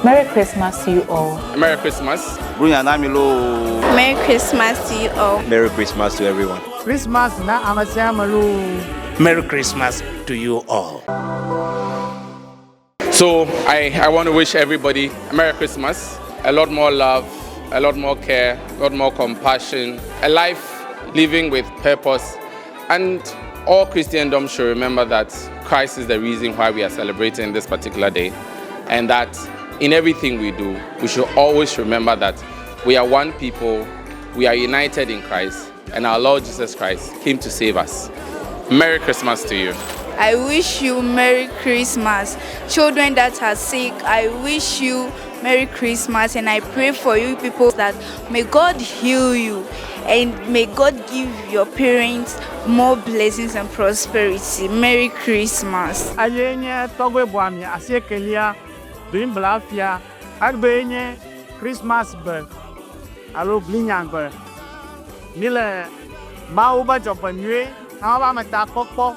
Merry Christmas to you all. Merry Christmas. Merry Christmas to you all. Merry Christmas to everyone. Christmas na amasiamalu. Merry Christmas to you all. So I want to wish everybody a Merry Christmas, a lot more love, a lot more care, a lot more compassion, a life living with purpose. And all Christendom should remember that Christ is the reason why we are celebrating this particular day, and that in everything we do, we should always remember that we are one people, we are united in Christ, and our Lord Jesus Christ came to save us. Merry Christmas to you. I wish you Merry Christmas. Children that are sick, I wish you Merry Christmas, and I pray for you people that may God heal you and may God give your parents more blessings and prosperity. Merry Christmas. Ayenye togwe bwami asiekelia duim blafia agbenye Christmas be alo blinyangbe mile mauba jopanwe aba mata kokpo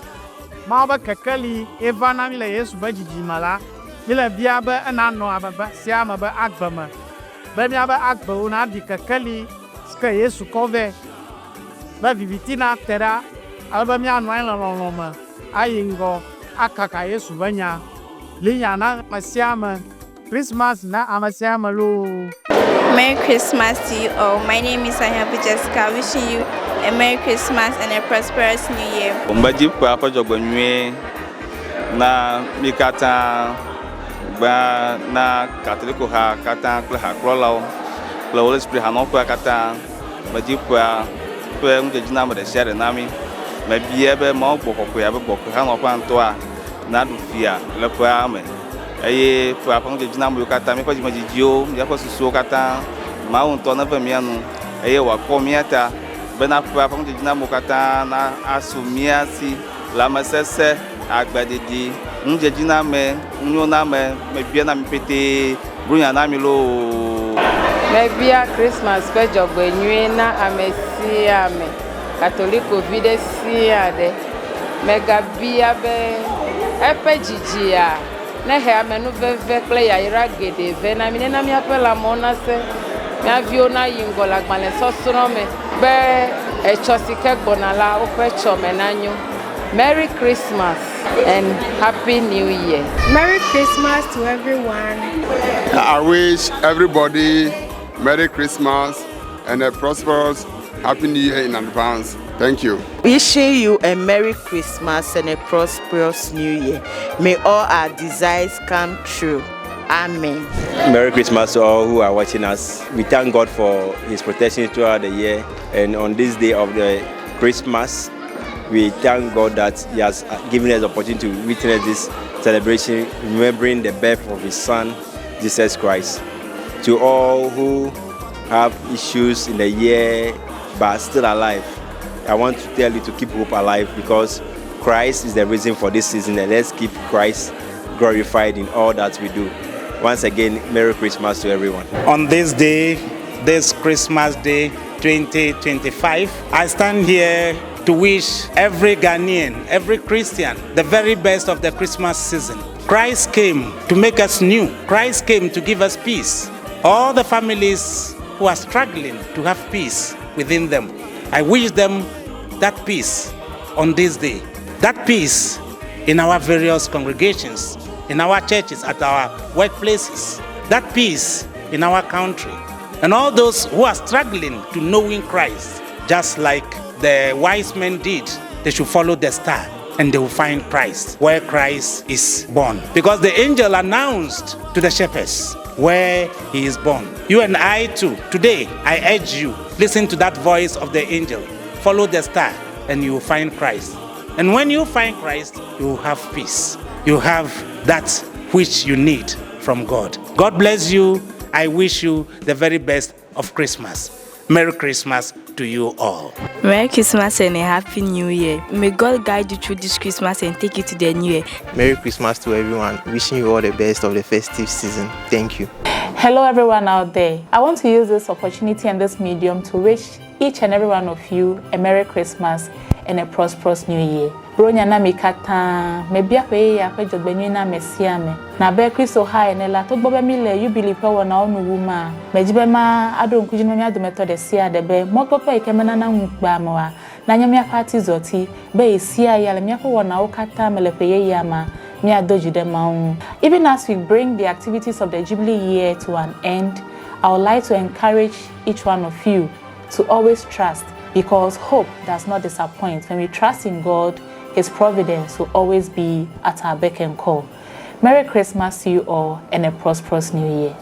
mauba kekeli evana mile Yesu bajiji mala mile biabe anano ababa siama ba agbama be miaba agba una di kekeli ska Yesu kove ba vivitina tera alba mi anwa loloma ayingo akaka Yesu banya linyana masiama Christmas na amasiama lo. Merry Christmas to you all. My name is Happy Jessica. Wishing you a Merry Christmas and a prosperous New Year. Umbaji papa jogbenwe na mikata ba na katoliko ha kata kla klolo Holy Spirit hanokwa kata baji pa pe mjejina mo de share nami ma biebe ma gbokoko ya be gbokoko hanokwa ntoa na dufia lepa ame aye papa mjejina mo kata me kwaji majijio ya kwa susu kata ma unto na vamianu aye wa komiata bena papa mjejina mo kata na asumiasi la masese agbadidi mjejina me nyona me bia na mpete brunya na mi lo. Mebia Christmas pe jogbenwe na amesi ame Catholico vide si ade mega bia be epe jijia na he amenu veve kle ya ira gede ve na mi na mi apela mona se mi avio na yingola gbale sosoro me be echosike gbonala ope chome nanyu. Merry Christmas and Happy New Year. Merry Christmas to everyone. I wish everybody Merry Christmas and a prosperous Happy New Year in advance. Thank you. Wishing you a Merry Christmas and a prosperous New Year. May all our desires come true. Amen. Merry Christmas to all who are watching us. We thank God for His protection throughout the year, and on this day of the Christmas, we thank God that He has given us the opportunity to witness this celebration, remembering the birth of His Son, Jesus Christ. To all who have issues in the year but still alive, I want to tell you to keep hope alive, because Christ is the reason for this season, and let's keep Christ glorified in all that we do. Once again, Merry Christmas to everyone. On this day, this Christmas Day 2025, I stand here to wish every Ghanaian, every Christian, the very best of the Christmas season. Christ came to make us new. Christ came to give us peace. All the families who are struggling to have peace within them, I wish them that peace on this day. That peace in our various congregations, in our churches, at our workplaces. That peace in our country. And all those who are struggling to knowing Christ, just like the wise men did, they should follow the star and they will find Christ, where Christ is born. Because the angel announced to the shepherds where he is born. You and I too, today, I urge you, listen to that voice of the angel. Follow the star and you will find Christ. And when you find Christ, you will have peace. You have that which you need from God. God bless you. I wish you the very best of Christmas. Merry Christmas to you all. Merry Christmas and a Happy New Year. May God guide you through this Christmas and take you to the New Year. Merry Christmas to everyone. Wishing you all the best of the festive season. Thank you. Hello everyone out there. I want to use this opportunity and this medium to wish each and every one of you a Merry Christmas and a prosperous New Year. bronya na mikata mebia kwe ya kwe jogbenyu na mesia me na be Kristo ha ene la to gbobe mi le you believe pe wona onu wuma mejibe ma adon kujinu mi adometo de sia de be mogopa ikemena na ngba mawa na nyamia party zoti be isia ya le mi akwo wona ukata melepeye ya ma mi adoji de ma. Even as we bring the activities of the Jubilee year to an end, I would like to encourage each one of you to always trust, because hope does not disappoint. When we trust in God, His providence will always be at our beck and call. Merry Christmas to you all and a prosperous New Year.